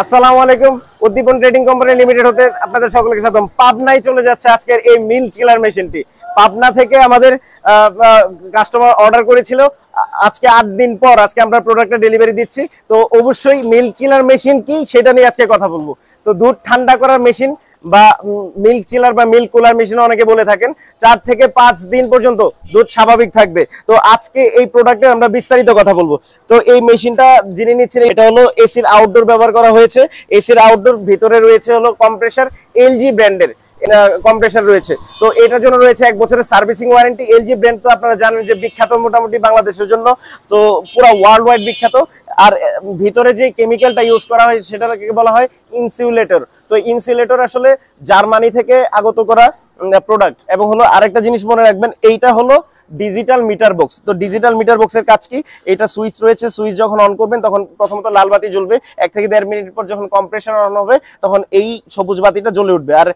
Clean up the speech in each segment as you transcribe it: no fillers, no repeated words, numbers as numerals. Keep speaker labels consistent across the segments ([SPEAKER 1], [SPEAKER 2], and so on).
[SPEAKER 1] আসসালামু আলাইকুম। উদ্দীপন trading company limited হতে আপনাদের সকলকে স্বাগতম। পাবনায় চলে যাচ্ছে আজকের এই মিল চিলার মেশিনটি। পাবনা থেকে আমাদের কাস্টমার অর্ডার করেছিল, আজকে 8 দিন পর আজকে আমরা প্রোডাক্টটা ডেলিভারি দিচ্ছি। তো অবশ্যই মিল চিলার মেশিন কি সেটা নিয়ে আজকে কথা বলবো। তো দুধ ঠান্ডা করার মেশিন বা মিল্ক চিলার বা মিল্ক কুলার মেশিন অনেকে বলে থাকেন, 4 থেকে 5 দিন পর্যন্ত দুধ স্বাভাবিক থাকবে। তো আজকে এই প্রোডাক্টে আমরা বিস্তারিত কথা বলবো। তো এই মেশিনটা যিনি নিচ্ছেন, এটা হলো এসির আউটডোর ব্যবহার করা হয়েছে। এসির আউটডোর ভিতরে রয়েছে হলো কম্প্রেসার, এলজি ব্র্যান্ডের কম্প্রেসার রয়েছে। তো এটার জন্য রয়েছে 1 বছরের সার্ভিসিং ওয়ারেন্টি। এলজি ব্র্যান্ড তো আপনারা জানেন যে বিখ্যাত মোটামুটি বাংলাদেশের জন্য, তো পুরো ওয়ার্ল্ড ওয়াইড বিখ্যাত। আর ভিতরে যে কেমিক্যালটা ইউজ করা হয় সেটাকে বলা হয় ইনসুলেটর। তো ইনসুলেটর আসলে জার্মানি থেকে আগত করা প্রোডাক্ট। এবং হলো আরেকটা জিনিস মনে রাখবেন, এইটা হলো ডিজিটাল মিটার বক্স। তো ডিজিটাল মিটার বক্সের কাজ কি? এটা সুইচ রয়েছে, সুইচ যখন অন করবেন তখন প্রথমত লাল বাতি জ্বলবে, 1 থেকে 1.5 মিনিট পর যখন কম্প্রেসার অন হবে তখন এই সবুজ বাতিটা জ্বলে উঠবে। আর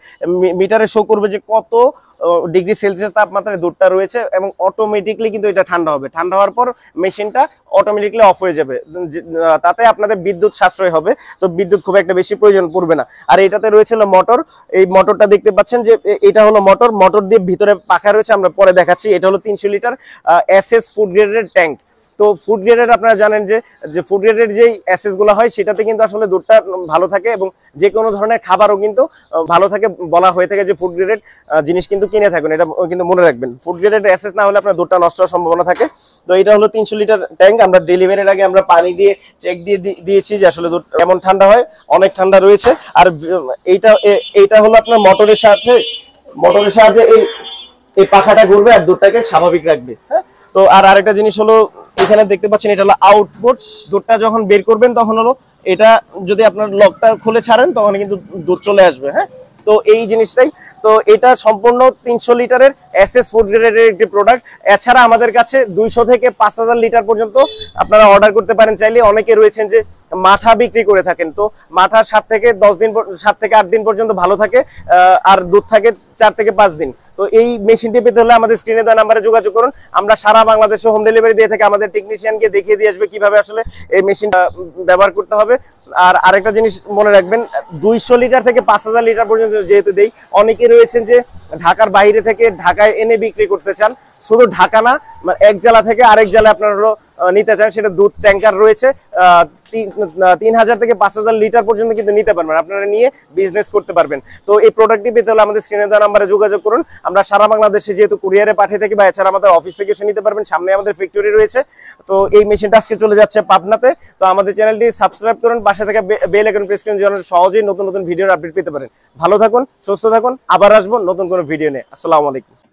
[SPEAKER 1] মিটারে শো করবে যে কত ডিগ্রি সেলসিয়াস তাপমাত্রায় দুধটা রয়েছে, এবং অটোমেটিকলি কিন্তু এটা ঠান্ডা হবে। ঠান্ডা হওয়ার পর মেশিনটা অটোমেটিকলি অফ হয়ে যাবে, তাতে আপনাদের বিদ্যুৎ সাশ্রয় হবে। তো বিদ্যুৎ খুব একটা বেশি প্রয়োজন পড়বে না। আর এটাতে রয়েছে মোটর। এই মোটরটা দেখতে পাচ্ছেন যে এটা হলো মোটর দিয়ে ভিতরে পাখা রয়েছে, আমরা পরে দেখাচ্ছি। এটা হলো 300 লিটার এসএস ফুড গ্রেডের ট্যাঙ্ক। তো ফুড গ্রেডের আপনারা জানেন যে ফুড গ্রেডের যে এসএস গুলো হয় সেটাতে কিন্তু আসলে দুধটা ভালো থাকে, এবং যে কোনো ধরনের খাবারও কিন্তু ভালো থাকে। বলা হয়ে থাকে যে ফুড গ্রেডের জিনিস কিন্তু কিনে থাকবেন, এটা কিন্তু মনে রাখবেন। ফুড গ্রেডের এসএস না হলে আপনার দুধটা নষ্ট হওয়ার সম্ভাবনা থাকে। তো এটা হলো 300 লিটার ট্যাঙ্ক। আমরা ডেলিভারির আগে আমরা পানি দিয়ে চেক দিয়েছি যে আসলে দুধ কেমন ঠান্ডা হয়, অনেক ঠান্ডা রয়েছে। আর এইটা হলো আপনার মোটরের সাহায্যে এই পাখাটা ঘুরবে আর দুধটাকে স্বাভাবিক রাখবে। হ্যাঁ, তো আর আরেকটা জিনিস হলো এখানে দেখতে পাচ্ছেন, এটা হলো আউটপুট। দুধটা যখন বের করবেন তখন হলো এটা যদি আপনার লকটা খুলে ছাড়েন তখন কিন্তু দুধ চলে আসবে। হ্যাঁ, তো এই জিনিসটাই। তো এটা সম্পূর্ণ 300 লিটারের এসএস ফুড গ্রেডের একটি প্রোডাক্ট। এছাড়া আমাদের কাছে 200 থেকে 5000 লিটার পর্যন্ত আপনারা অর্ডার করতে পারেন চাইলে। অনেকে রয়েছেন যে মাঠা বিক্রি করে থাকেন, তো মাঠা 7 থেকে 8 দিন পর্যন্ত ভালো থাকে, আর দুধ থাকে 4 থেকে 5 দিন। তো এই মেশিনটি পেতে হলে আমাদের স্ক্রিনে দেওয়া নাম্বারে যোগাযোগ করুন। আমরা সারা বাংলাদেশে হোম ডেলিভারি দিয়ে থাকি। আমাদের টেকনিশিয়ানকে দেখিয়ে দিয়ে আসবে কিভাবে আসলে এই মেশিনটা ব্যবহার করতে হবে। আর আরেকটা জিনিস মনে রাখবেন, 200 লিটার থেকে 5000 লিটার পর্যন্ত যেহেতু দেই, অনেকে রয়েছেন যে ঢাকার বাইরে থেকে ঢাকায় এনে বিক্রি করতে চান। শুধু ঢাকা না, এক জেলা থেকে আরেক জেলায় আপনারা নিতে চান, সেটা দুধ ট্যাঙ্কার রয়েছে। 3000 থেকে 5000 লিটার পর্যন্ত কিন্তু নিতে পারবেন, আপনারা নিয়ে বিজনেস করতে পারবেন। তো এই প্রোডাক্টটি পেতে হলে আমাদের স্ক্রিনে দেওয়া নাম্বারে যোগাযোগ করুন। আমরা সারা বাংলাদেশে যেহেতু কুরিয়ারে পাঠিয়ে থাকি, বা এছাড়া আমাদের অফিস থেকে এসে নিতে পারবেন, সামনে আমাদের ফ্যাক্টরি রয়েছে। তো এই মেশিনটা আজকে চলে যাচ্ছে পাবনাতে। তো আমাদের চ্যানেলটি সাবস্ক্রাইব করুন, পাশে থেকে বেল আইকন প্রেস করুন, যেন সহজেই নতুন নতুন ভিডিওর আপডেট পেতে পারেন। ভালো থাকুন, সুস্থ থাকুন, আবার আসবো নতুন কোনো ভিডিও নিয়ে। আসসালামু আলাইকুম।